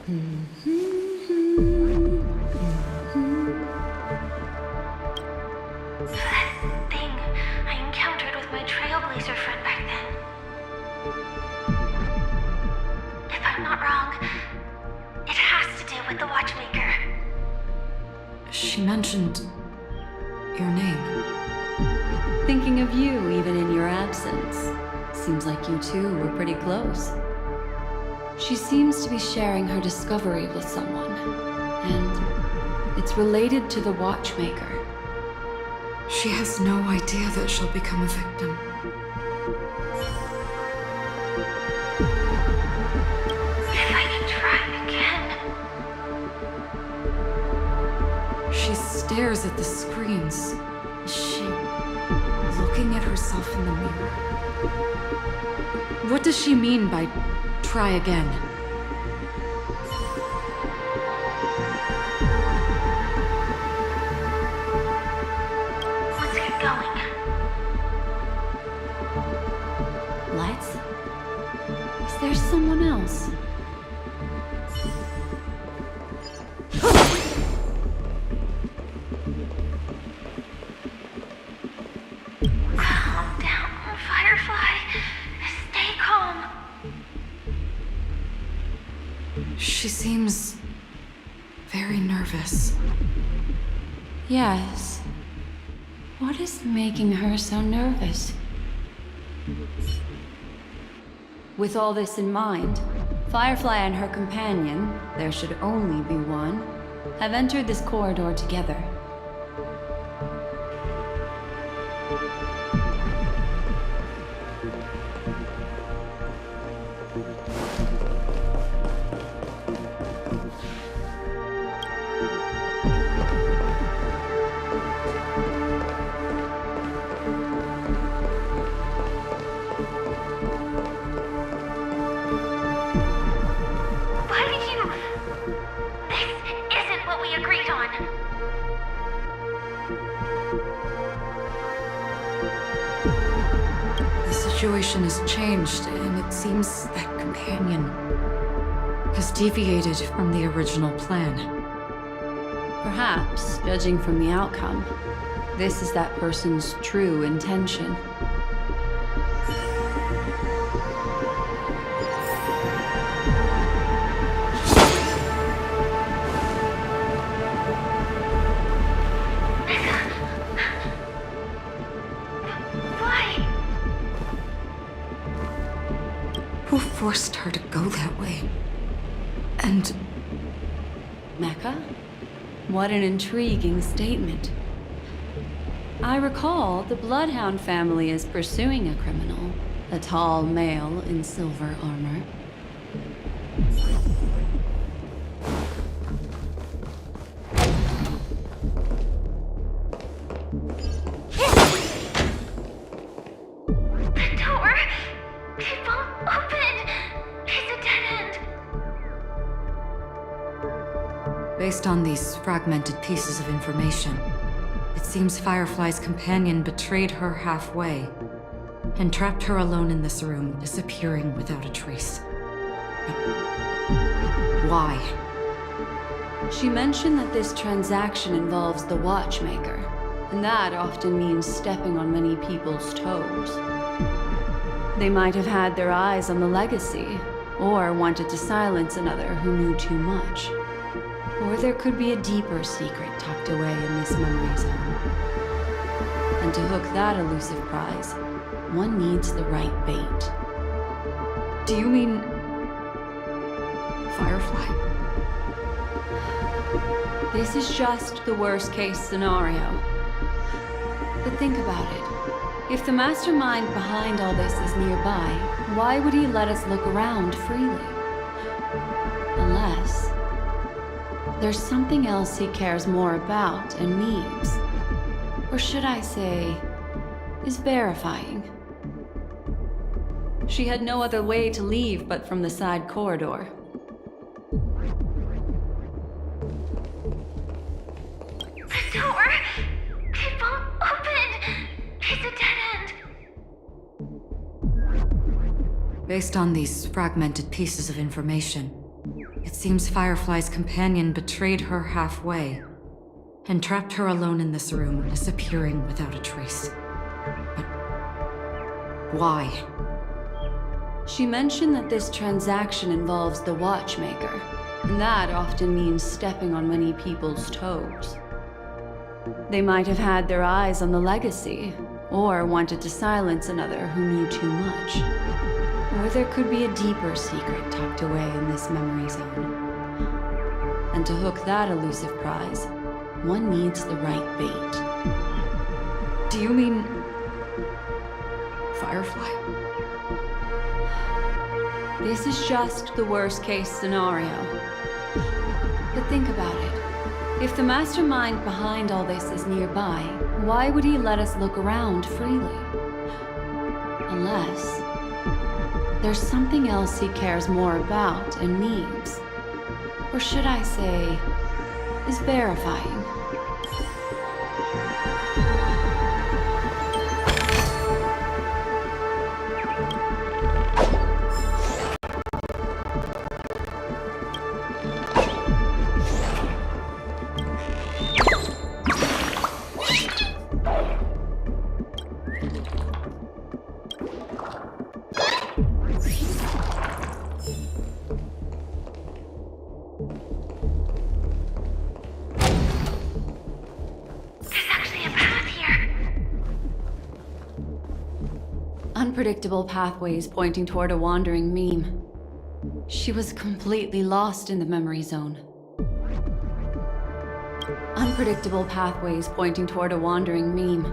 That thing I encountered with my Trailblazer friend back then. If I'm not wrong, it has to do with the Watchmaker. She mentioned your name. Thinking of you even in your absence. Seems like you two were pretty close. She seems to be sharing her discovery with someone, and it's related to the Watchmaker. She has no idea that she'll become a victim. If I can try again. She stares at the screens. Is she looking at herself in the mirror? What does she mean by try again? Let's get going. Let's? Is there someone else? Calm down, Firefly. Stay calm. She seems very nervous. Yes. What is making her so nervous? With all this in mind, Firefly and her companion, there should only be one, have entered this corridor together. Why did you... This isn't what we agreed on. The situation has changed, and it seems that companion has deviated from the original plan. Perhaps, judging from the outcome, this is that person's true intention. Why? Who forced her to go that way? And Mecca? What an intriguing statement. I recall the Bloodhound family is pursuing a criminal, a tall male in silver armor. The door? It won't open. It's a dead end. based on these fragmented pieces of information, it seems Firefly's companion betrayed her halfway and trapped her alone in this room, disappearing without a trace. But why? She mentioned that this transaction involves the Watchmaker, and that often means stepping on many people's toes. They might have had their eyes on the legacy, or wanted to silence another who knew too much. Or there could be a deeper secret tucked away in this memory zone. And to hook that elusive prize, one needs the right bait. Do you mean Firefly? This is just the worst-case scenario. But think about it. If the mastermind behind all this is nearby, why would he let us look around freely? Unless there's something else he cares more about and needs. Or should I say, is verifying. She had no other way to leave but from the side corridor. The door! It won't open! It's a dead end! Based on these fragmented pieces of information, It seems Firefly's companion betrayed her halfway and trapped her alone in this room, disappearing without a trace. But why? She mentioned that this transaction involves the Watchmaker, and that often means stepping on many people's toes. They might have had their eyes on the legacy, or wanted to silence another who knew too much. Or there could be a deeper secret tucked away in this memory zone. And to hook that elusive prize, one needs the right bait. Do you mean Firefly? This is just the worst-case scenario. But think about it. If the mastermind behind all this is nearby, why would he let us look around freely? Unless there's something else he cares more about and needs. Or should I say, is verifying. Unpredictable pathways pointing toward a wandering meme. She was completely lost in the memory zone. Unpredictable pathways pointing toward a wandering meme.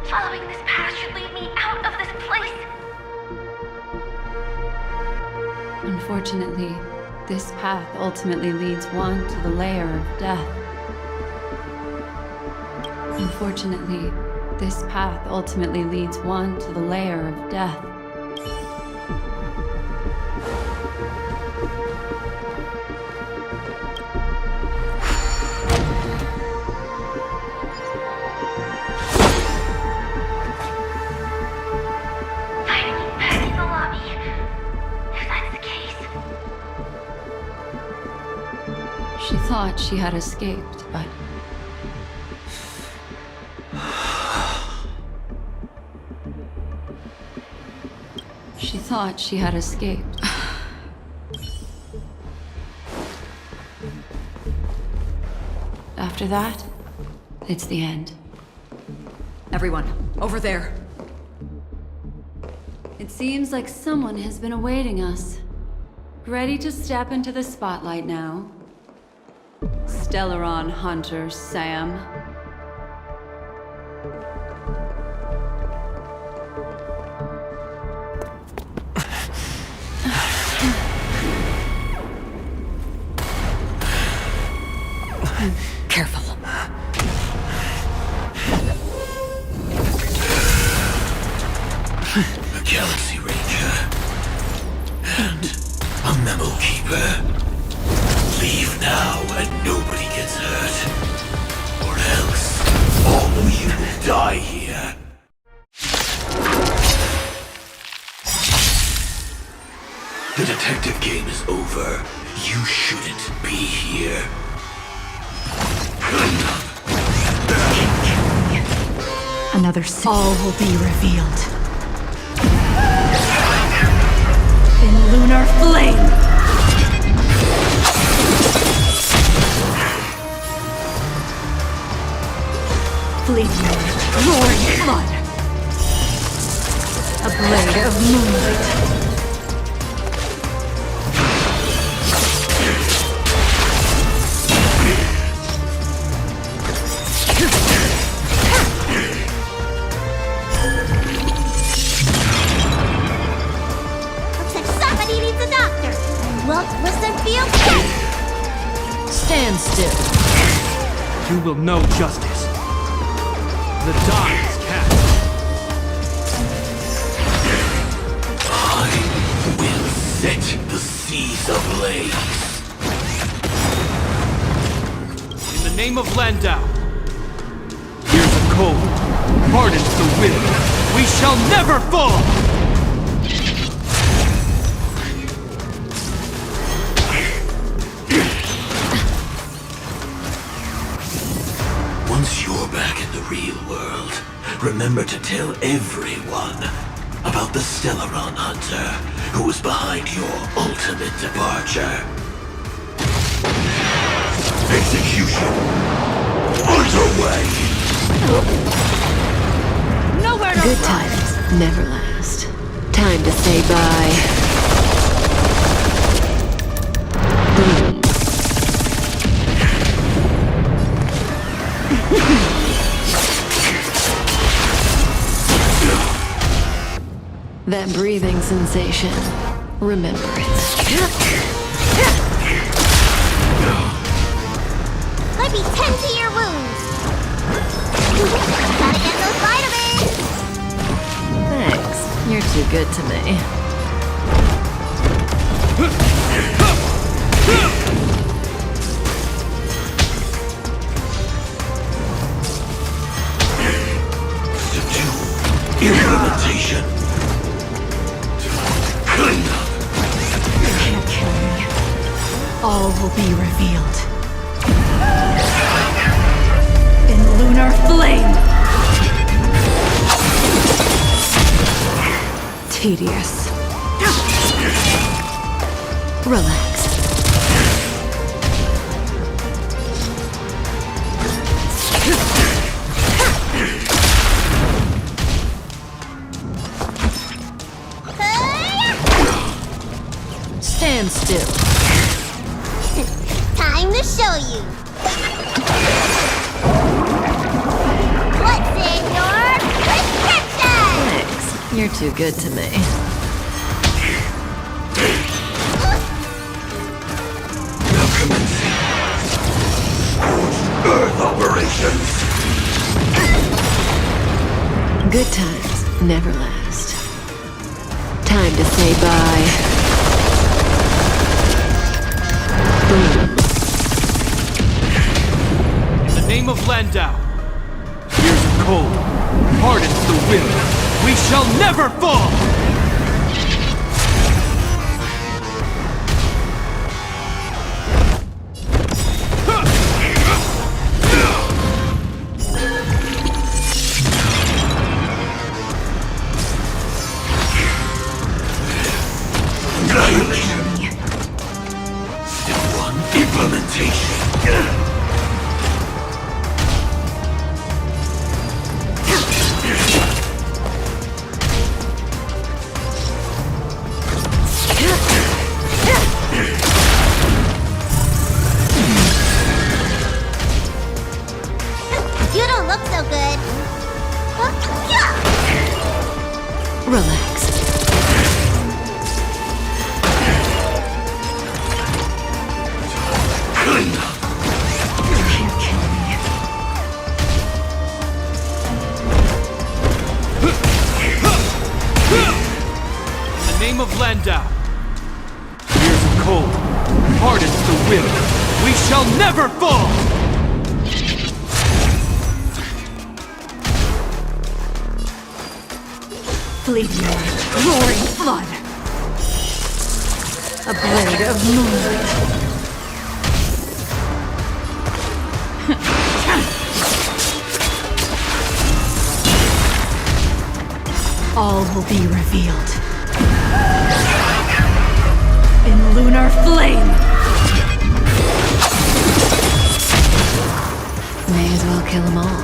Following this path should lead me out of this place. Unfortunately, this path ultimately leads one to the lair of death. Unfortunately, this path ultimately leads one to the lair of death. Finally back in the lobby. If that's the case. She thought she had escaped, but she thought she had escaped. After that, it's the end. Everyone, over there. It seems like someone has been awaiting us. Ready to step into the spotlight now. Stellaron Hunter Sam. Careful. A Galaxy Ranger. And a Memo Keeper. Leave now and nobody gets hurt. Or else, all of you will die here. The detective game is over. You shouldn't be here. Another all will be revealed. In lunar flame! Fleeting, roaring flood. A blade of moonlight. Looks like somebody needs a doctor. And Walt Wilson feels Stand still. You will know justice. The die is cast. I will set the seas ablaze. In the name of Landau, here's a cold, hardens the wind. We shall never fall! Once you're back in the real world, remember to tell everyone about the Stellaron Hunter who was behind your ultimate departure. Execution underway! Nowhere to Good run. times never last. Time to say bye. Boom. That breathing sensation. Remember it. Let me tend to your wounds. Gotta get those vitamins. Thanks. You're too good to me. Implementation. Clean up. You can't kill me. All will be revealed. In lunar flame. Tedious. Relax. Stand still. Time to show you. What's in your prescription? Thanks. You're too good to me. Now commencing. Scorched Earth operations. Good times never last. Time to say bye. Boom. In the name of Landau, here's a cold, hardens the wind. We shall never fall! Annihilation. Step 1, implementation. You don't look so good. Relax. Clean up. You can't kill me. In the name of Landau, here's a cold, hardens the wind. We shall never fall! Fleeting roaring flood. A blade of moonlight. All will be revealed. In lunar flame. May as well kill them all.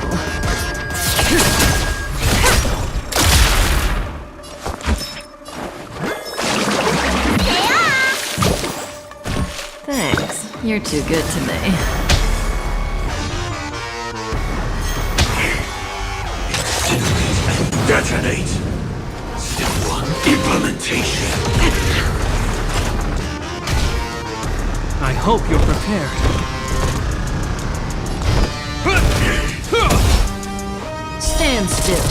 Thanks. You're too good to me. Detonate. Step 1, implementation. I hope you're prepared. Stand still.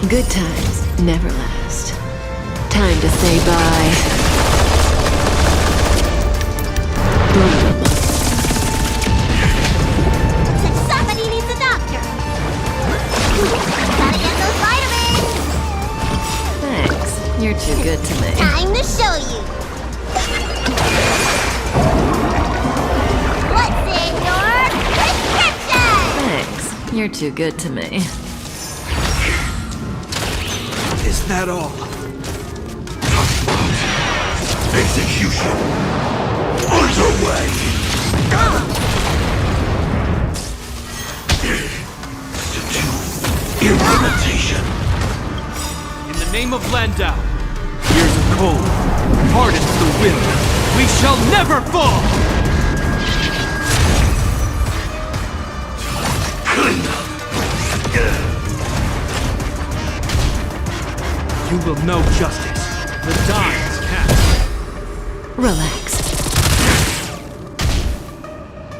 Good times never last. Time to say bye. Boom. Looks like somebody needs a doctor. Gotta get those vitamins. Thanks. You're too good to me. Time to show you. What's in your prescription? Thanks. You're too good to me. Is that all? Execution underway. Implementation. In the name of Landau, here's a code. Pardons the will. We shall never fall! You will know justice. The die is cast. Relax.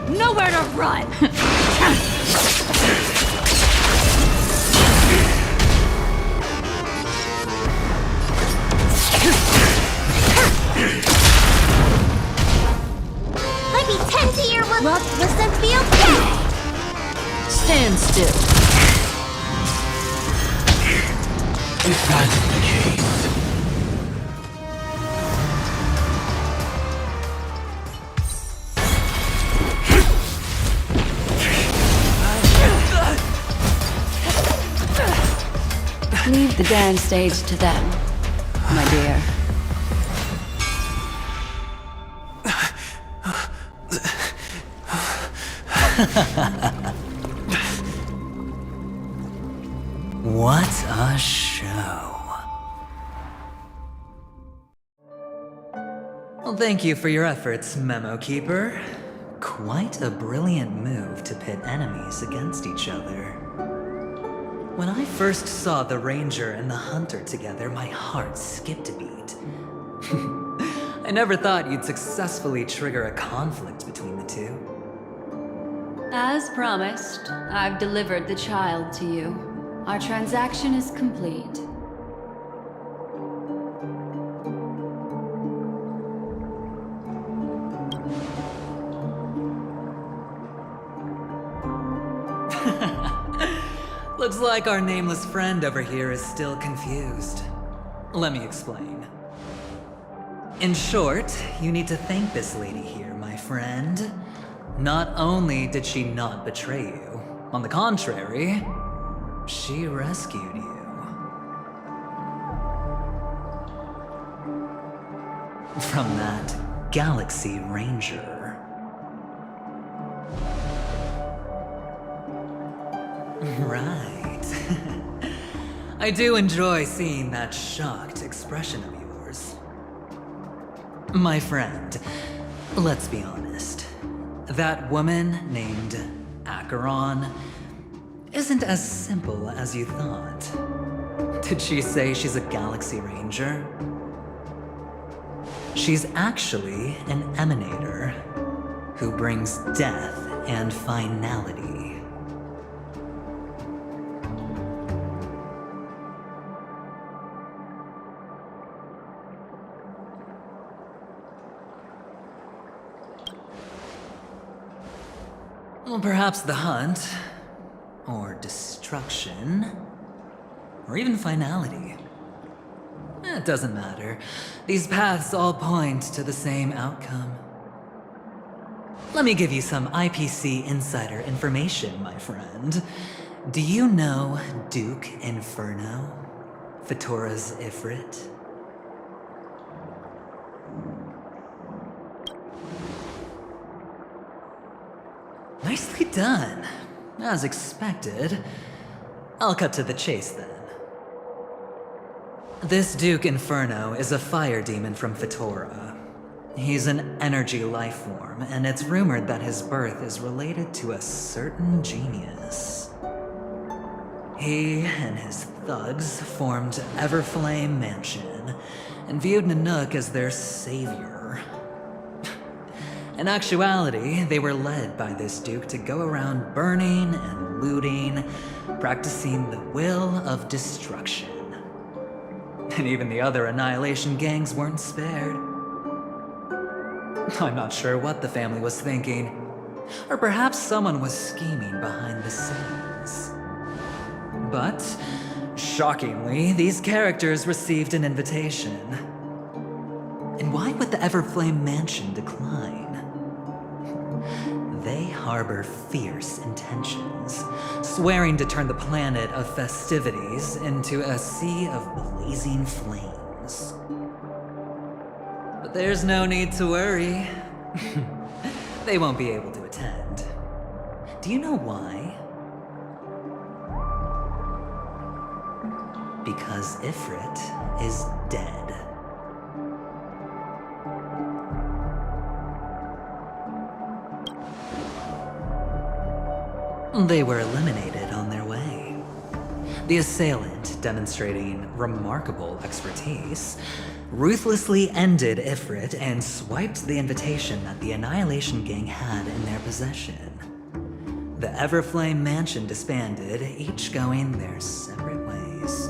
Nowhere to run! Might be 10 to your will. Look, listen, feel bad. Stand still. If that's the case, Leave the dance stage to them, my dear. What a show. Well, thank you for your efforts, Memo Keeper. Quite a brilliant move to pit enemies against each other. When I first saw the Ranger and the Hunter together, my heart skipped a beat. I never thought you'd successfully trigger a conflict between the two. As promised, I've delivered the child to you. Our transaction is complete. Looks like our nameless friend over here is still confused. Let me explain. In short, you need to thank this lady here, my friend. Not only did she not betray you, on the contrary, she rescued you. From that Galaxy Ranger. Right. I do enjoy seeing that shocked expression of yours. My friend, let's be honest. That woman named Acheron isn't as simple as you thought. Did she say she's a Galaxy Ranger? She's actually an emanator who brings death and finality. Well, perhaps the hunt, or destruction, or even finality. It doesn't matter. These paths all point to the same outcome. Let me give you some IPC insider information, my friend. Do you know Duke Inferno? Fatora's Ifrit? Nicely done. As expected. I'll cut to the chase then. This Duke Inferno is a fire demon from Fatora. He's an energy life form, and it's rumored that his birth is related to a certain genius. He and his thugs formed Everflame Mansion and viewed Nanook as their savior. In actuality, they were led by this duke to go around burning and looting, practicing the will of destruction. And even the other Annihilation gangs weren't spared. I'm not sure what the family was thinking. Or perhaps someone was scheming behind the scenes. But, shockingly, these characters received an invitation. And why would the Everflame Mansion decline? They harbor fierce intentions, swearing to turn the planet of festivities into a sea of blazing flames. But there's no need to worry. They won't be able to attend. Do you know why? Because Ifrit is dead. They were eliminated on their way. The assailant, demonstrating remarkable expertise, ruthlessly ended Ifrit and swiped the invitation that the Annihilation Gang had in their possession. The Everflame Mansion disbanded, each going their separate ways.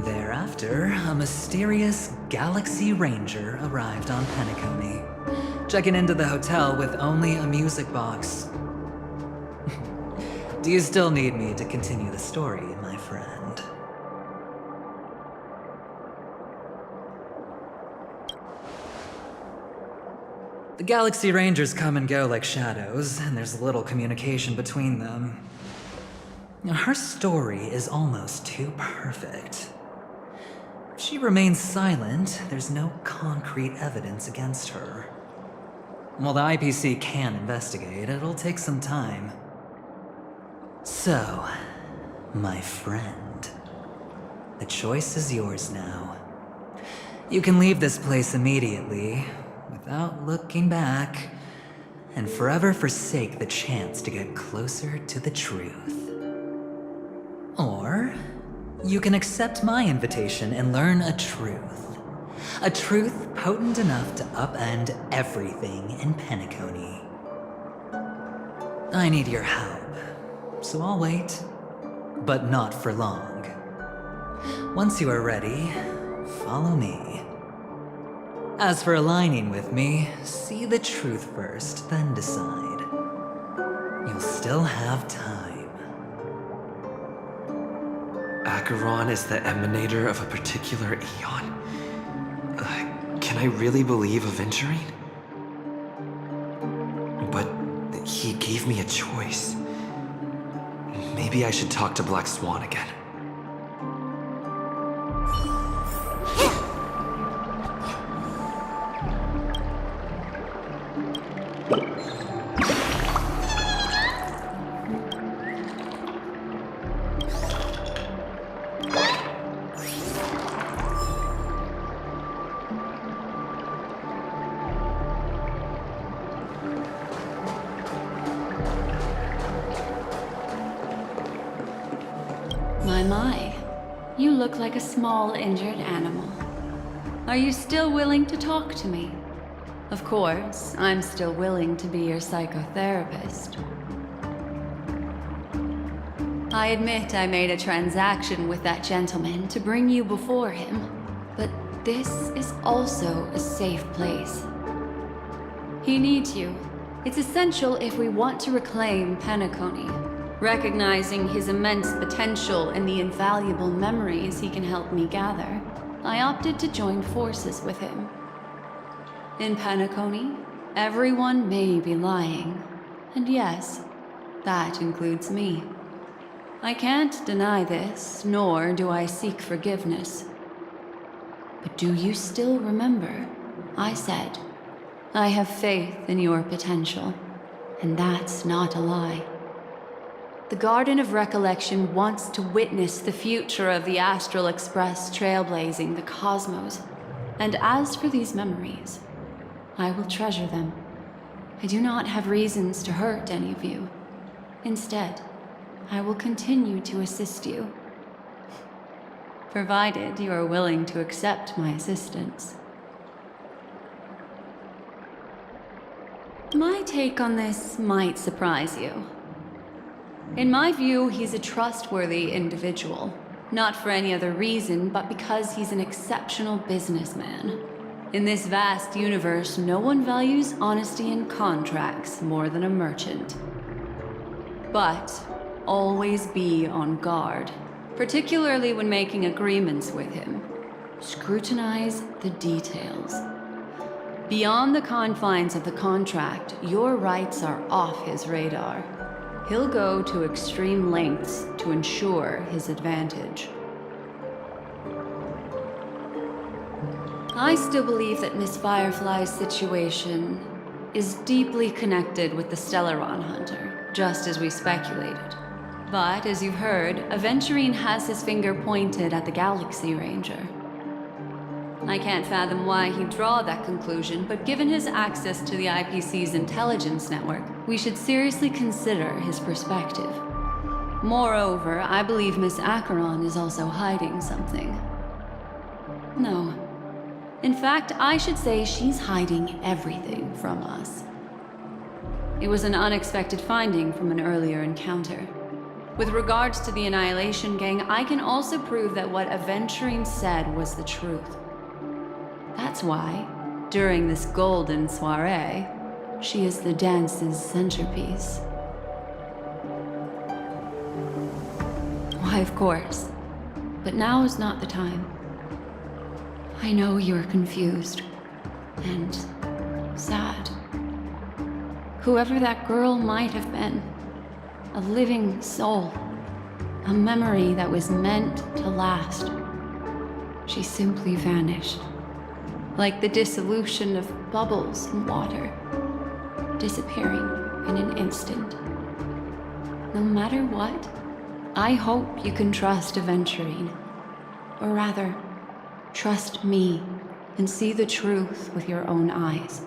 Thereafter, a mysterious Galaxy Ranger arrived on PENACONY, checking into the hotel with only a music box. Do you still need me to continue the story, my friend? The Galaxy Rangers come and go like shadows, and there's little communication between them. Her story is almost too perfect. If she remains silent, there's no concrete evidence against her. While the IPC can investigate, it'll take some time. So, my friend, the choice is yours now. You can leave this place immediately, without looking back, and forever forsake the chance to get closer to the truth. Or, you can accept my invitation and learn a truth. A truth potent enough to upend everything in PENACONY. I need your help. So I'll wait, but not for long. Once you are ready, follow me. As for aligning with me, see the truth first, then decide. You'll still have time. Acheron is the emanator of a particular eon? Can I really believe Aventurine? But he gave me a choice. Maybe I should talk to Black Swan again. My. You look like a small, injured animal. Are you still willing to talk to me? Of course, I'm still willing to be your psychotherapist. I admit I made a transaction with that gentleman to bring you before him, but this is also a safe place. He needs you. It's essential if we want to reclaim PENACONY. Recognizing his immense potential and the invaluable memories he can help me gather, I opted to join forces with him. In PENACONY, everyone may be lying, and yes, that includes me. I can't deny this, nor do I seek forgiveness. But do you still remember? I said, I have faith in your potential, and that's not a lie. The Garden of Recollection wants to witness the future of the Astral Express trailblazing the cosmos. And as for these memories, I will treasure them. I do not have reasons to hurt any of you. Instead, I will continue to assist you. Provided you are willing to accept my assistance. My take on this might surprise you. In my view, he's a trustworthy individual. Not for any other reason, but because he's an exceptional businessman. In this vast universe, no one values honesty in contracts more than a merchant. But always be on guard, particularly when making agreements with him. Scrutinize the details. Beyond the confines of the contract, your rights are off his radar. He'll go to extreme lengths to ensure his advantage. I still believe that Miss Firefly's situation is deeply connected with the Stellaron Hunter, just as we speculated. But, as you've heard, Aventurine has his finger pointed at the Galaxy Ranger. I can't fathom why he'd draw that conclusion, but given his access to the IPC's intelligence network, we should seriously consider his perspective. Moreover, I believe Miss Acheron is also hiding something. No. In fact, I should say she's hiding everything from us. It was an unexpected finding from an earlier encounter. With regards to the Annihilation Gang, I can also prove that what Aventurine said was the truth. That's why, during this golden soiree, she is the dance's centerpiece. Why, of course. But now is not the time. I know you're confused and sad. Whoever that girl might have been, a living soul, a memory that was meant to last. She simply vanished, like the dissolution of bubbles in water, disappearing in an instant. No matter what, I hope you can trust Aventurine, or rather, trust me and see the truth with your own eyes.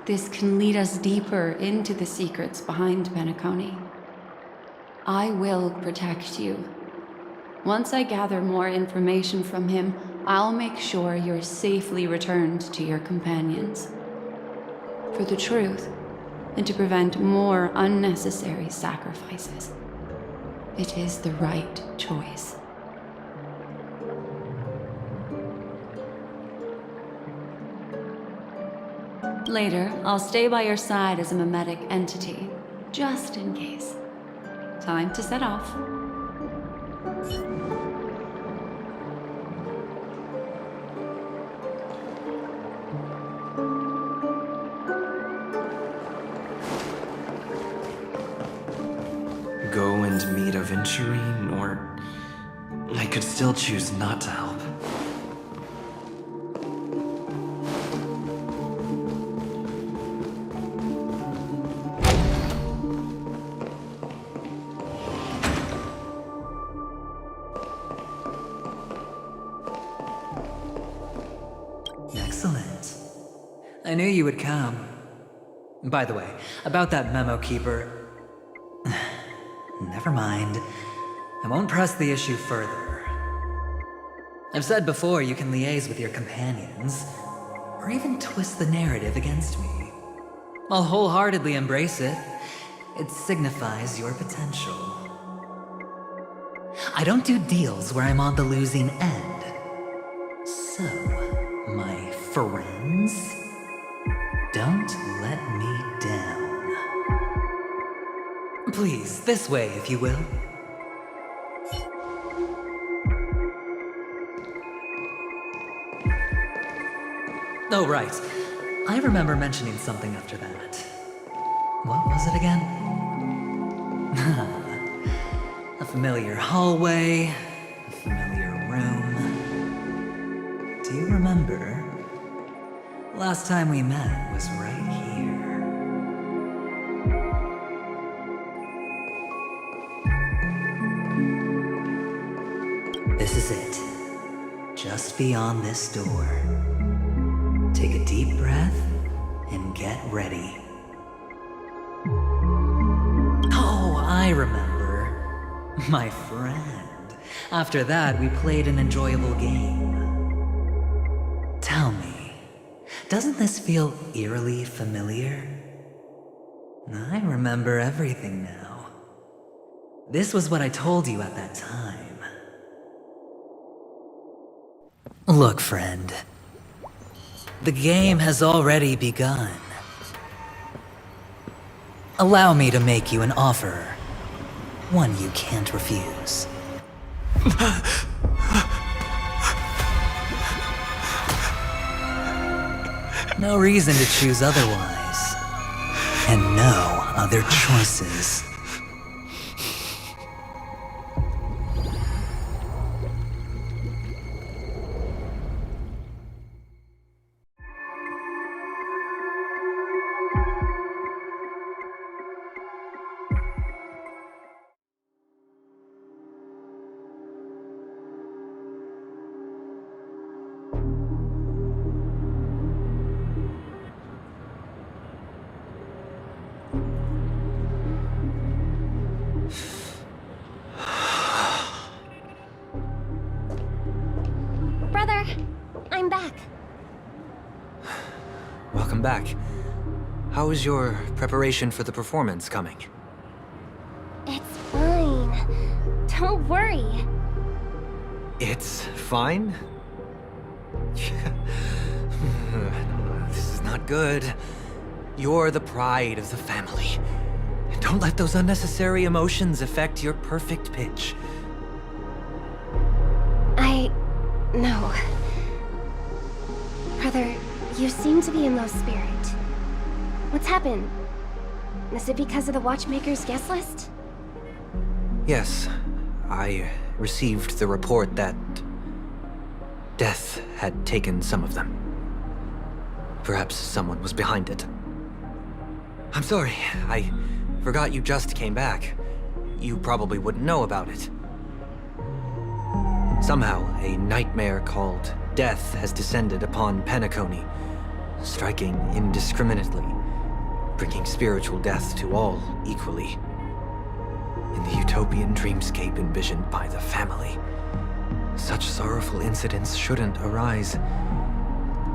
This can lead us deeper into the secrets behind PENACONY. I will protect you. Once I gather more information from him, I'll make sure you're safely returned to your companions. For the truth, and to prevent more unnecessary sacrifices. It is the right choice. Later, I'll stay by your side as a mimetic entity, just in case. Time to set off. Go and meet Aventurine, or I could still choose not to help. Excellent. I knew you would come. By the way, about that memo keeper... Never mind. I won't press the issue further. I've said before you can liaise with your companions, or even twist the narrative against me. I'll wholeheartedly embrace it. It signifies your potential. I don't do deals where I'm on the losing end. So, my friends, don't let me down. Please, this way, if you will. Oh, right. I remember mentioning something after that. What was it again? A familiar hallway, a familiar room. Do you remember? Last time we met was right here. This is it. Just beyond this door. Take a deep breath and get ready. Oh, I remember. My friend. After that, we played an enjoyable game. Tell me, doesn't this feel eerily familiar? I remember everything now. This was what I told you at that time. Look, friend. The game has already begun. Allow me to make you an offer. One you can't refuse. No reason to choose otherwise. And no other choices. Brother, I'm back. Welcome back. How is your preparation for the performance coming? It's fine. Don't worry. It's fine? This is not good. You're the pride of the family. Don't let those unnecessary emotions affect your perfect pitch. No. Brother, you seem to be in low spirit. What's happened? Is it because of the Watchmaker's guest list? Yes, I received the report that death had taken some of them. Perhaps someone was behind it. I'm sorry, I forgot you just came back. You probably wouldn't know about it. Somehow, a nightmare called death has descended upon PENACONY, striking indiscriminately, bringing spiritual death to all equally. In the utopian dreamscape envisioned by the family, such sorrowful incidents shouldn't arise.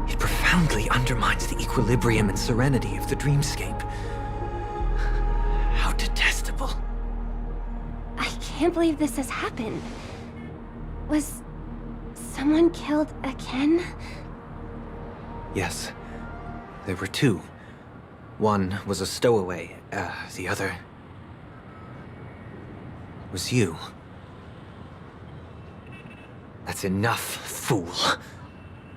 It profoundly undermines the equilibrium and serenity of the dreamscape. How detestable. I can't believe this has happened. Was someone killed again? Yes, there were two. One was a stowaway, the other was you. That's enough, fool.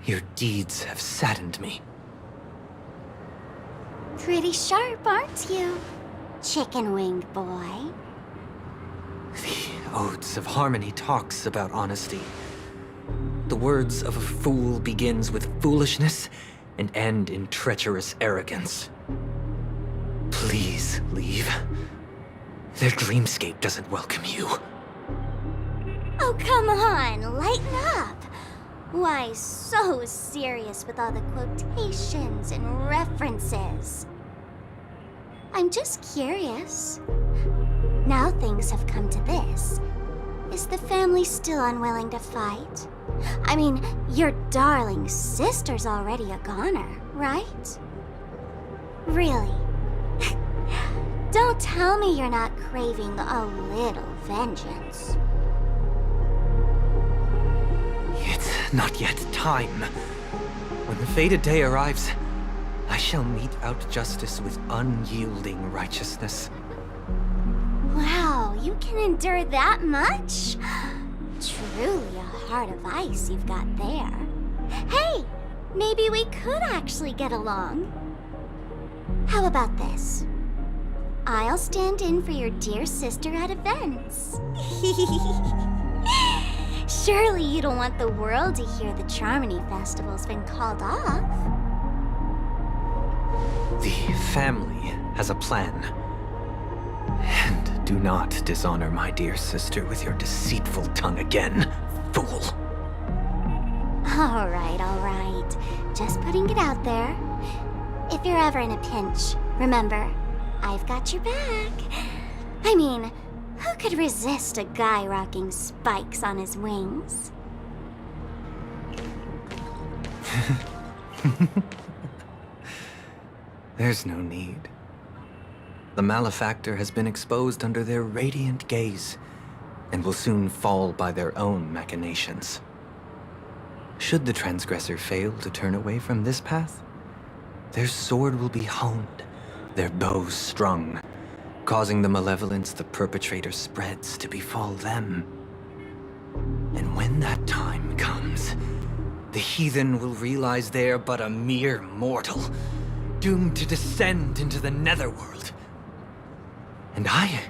Your deeds have saddened me. Pretty sharp, aren't you, chicken-winged boy? The Odes of Harmony talks about honesty. The words of a fool begins with foolishness and end in treacherous arrogance. Please leave. Their dreamscape doesn't welcome you. Oh, come on, lighten up. Why so serious with all the quotations and references? I'm just curious. Now things have come to this. Is the family still unwilling to fight? I mean, your darling sister's already a goner, right? Really? Don't tell me you're not craving a little vengeance. It's not yet time. When the fated day arrives, I shall mete out justice with unyielding righteousness. Wow, you can endure that much? Truly a heart of ice you've got there. Hey, maybe we could actually get along. How about this? I'll stand in for your dear sister at events. Surely you don't want the world to hear the Charmony Festival's been called off. The family has a plan. And do not dishonor my dear sister with your deceitful tongue again, fool. All right. Just putting it out there. If you're ever in a pinch, remember, I've got your back. I mean, Who could resist a guy rocking spikes on his wings? There's no need. The malefactor has been exposed under their radiant gaze, and will soon fall by their own machinations. Should the transgressor fail to turn away from this path, their sword will be honed, their bows strung, causing the malevolence the perpetrator spreads to befall them. And when that time comes, the heathen will realize they're but a mere mortal, doomed to descend into the netherworld. And I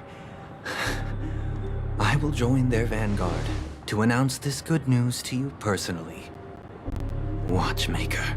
will join their vanguard to announce this good news to you personally, Watchmaker.